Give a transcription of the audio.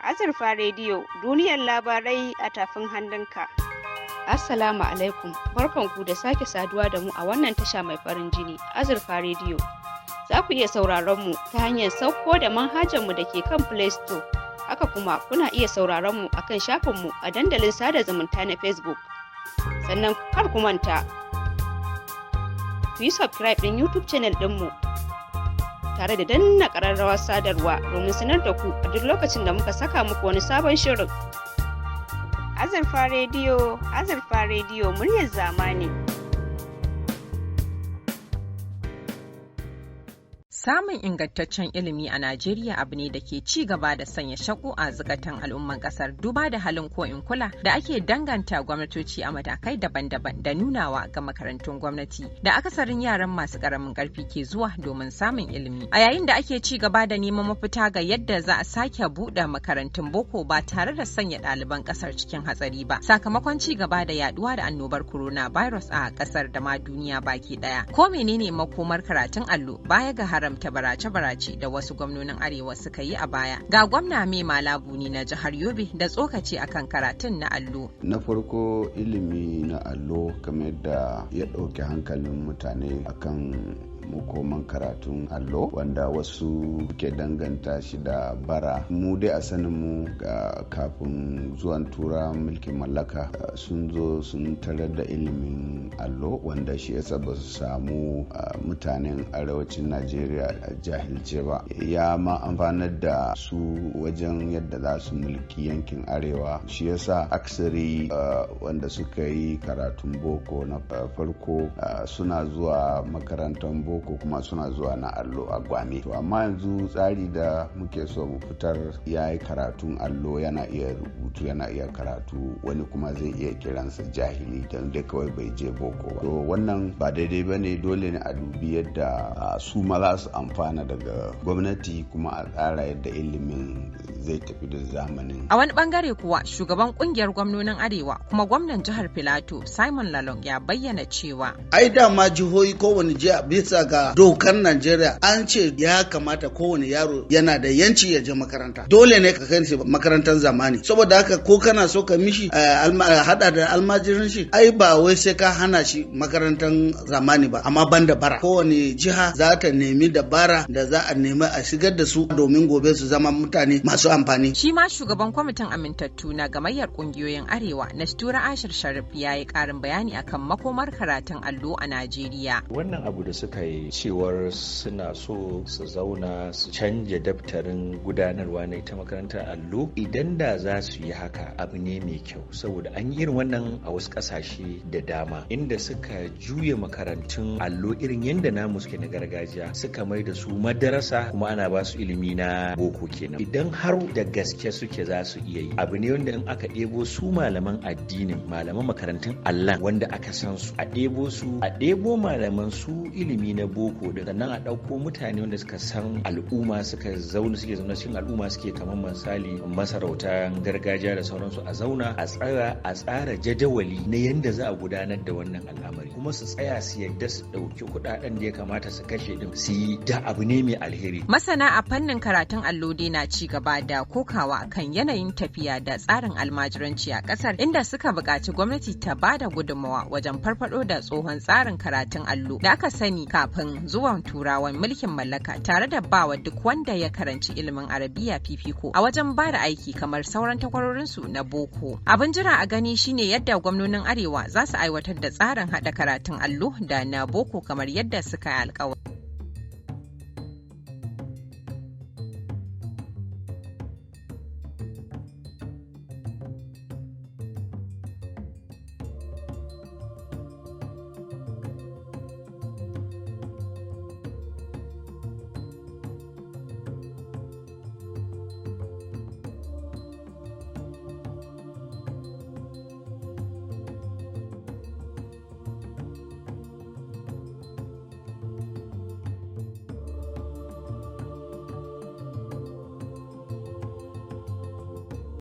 Azurfa Radio, duniyar labarai a tafin hannunka. Assalamu alaikum, barkanku da sake saduwa da mu a wannan tasha mai farin jini, Azurfa Radio. Za ku iya sauraron mu ta hanyar sauko da manhajar mu da ke kan Play Store. Haka kuma kuna iya sauraron mu akan shafin mu a dandalin sada zumunta na Facebook. Sannan kar ku manta, ku yi subscribe din YouTube channel ɗinmu tare da danna ƙararrawar sadarwa domin sanar da ku a duk lokacin da muka saka muku wani sabon shirin. Azurfa Radio, muryar zamani. Samun ingantaccen ilimi a Najeriya abu ne da ke ci gaba da sanya shakku a zukatan al'umman kasar, duba da halin ko in kula da ake danganta gwamnatoci a matakai daban-daban da nunawa ga makarantun gwamnati da akasarin yaran masu karamin karfi ke zuwa domin samun ilimi. A yayin da ake ci gaba da neman mafita ga yadda za a sake buɗe makarantun boko ba tare da sanya ɗaliban kasar cikin hatsari ba, sakamakon ci gaba da yaduwa da annobar coronavirus a kasar da ma duniya baki ɗaya. Ko menene makomar karatun allo baya ga haram ta barace-barace da wasu gwamnonin arewa suka yi a baya? Ga gwamna mai malabuni na jihar Yobe da tsokaci akan karatun na allo. Na farko, ilimi na allo kamar da ya ɗauki hankalin mutane akan makoman karatun allo, wanda wasu ke danganta shi da bara. Mu dai a sanin mu ga kafin zuwan tura mulkin mallaka sun zo sun tarar da ilimin allo, wanda shi yasa ba su samu mutanen arewacin Najeriya jahilce ba, ya ma amfanar da su wajen yadda za su mulki yankin arewa. Shi yasa aksari wanda suka yi karatun boko na farko suna zuwa makarantar boko kuma suna zuwa na allo a gwame. To amma yanzu tsari da muke so mu fitar, ya yi karatun allo, yana iya rubutu, yana iya karatu, wani kuma zai iya kiransa jahili don dai kawai bai je boko ba. To wannan ba daidai ba ne, dole ne a dubi yadda su ma za su amfana daga gwamnati, kuma a tsara yadda ilimin zai tafi da zamanin. A wani bangare kuwa, shugaban kungiyar gwamnonin arewa kuma gwamnan jihar Filato Simon Lalong ya bayyana cewa ai dama jihohi kowane jiha bisa ga dokar Najeriya an ce ya kamata kowane yaro yana da yanci ya je makaranta. Dole ne ka kai shi makarantar zamani. Saboda haka ko kana so ka mishi hada da almajirin shi, ai ba wai sai ka hana shi makarantar zamani ba, amma banda bara. Kowane jiha za ta nemi dabara da za a nemi a shigar da su domin gobe su zama mutane masu amfani. Shi ma shugaban kwamitin amintattu na gamayyar kungiyoyin arewa Nastura Ashir Sharif ya yi karin bayani akan makomar karatun allo a Najeriya. Wannan abu da suka yi cewar suna so su zauna su canja daftarin gudanarwa na ita makarantar allo, idan da za su yi haka abu ne mai kyau, saboda an yi irin wannan a wasu kasashe da dama inda suka juya makarantun allo irin yadda namu suke na gargajiya, suka mai da su madarasa kuma ana ba su ilimi na boko kenan. Idan har da gaske suke za su iya yi, abu ne wanda in aka ɗebo su malaman addinin, malaman makarantun Allah wanda aka san su, a ɗebo su, a ɗebo malaman su ilimi na boko da sannan a ɗauko mutane wanda suka san al'umma, suke zauna cikin al'umma, suke kamar misali masarautan gargajiya da sauransu, a zauna a tsara jadawali na yadda za a gudanar da wannan al'amari, kuma su tsaya su yadda su ɗauki kuɗaɗen da ya kamata su kashe din su yi da abu ne mai alheri. Masana a fannin karatun allo dai na ci gaba da kokawa kan yanayin tafiya da tsarin almajiranci a ƙasar, inda suka buƙaci gwamnati ta ba da gudunmawa wajen farfado da tsohon tsarin karatun allo da aka sani kafin zuwan turawan mulkin mallaka, tare da bawa duk wanda ya karanci ilimin arabiya fifiko a wajen ba da aiki kamar sauran takwarorinsu na boko. Abin jira a gani shine yadda gwamnonin arewa za su aiwatar da tsarin haɗa karatun allo da na boko kamar yadda suka yi alƙawari.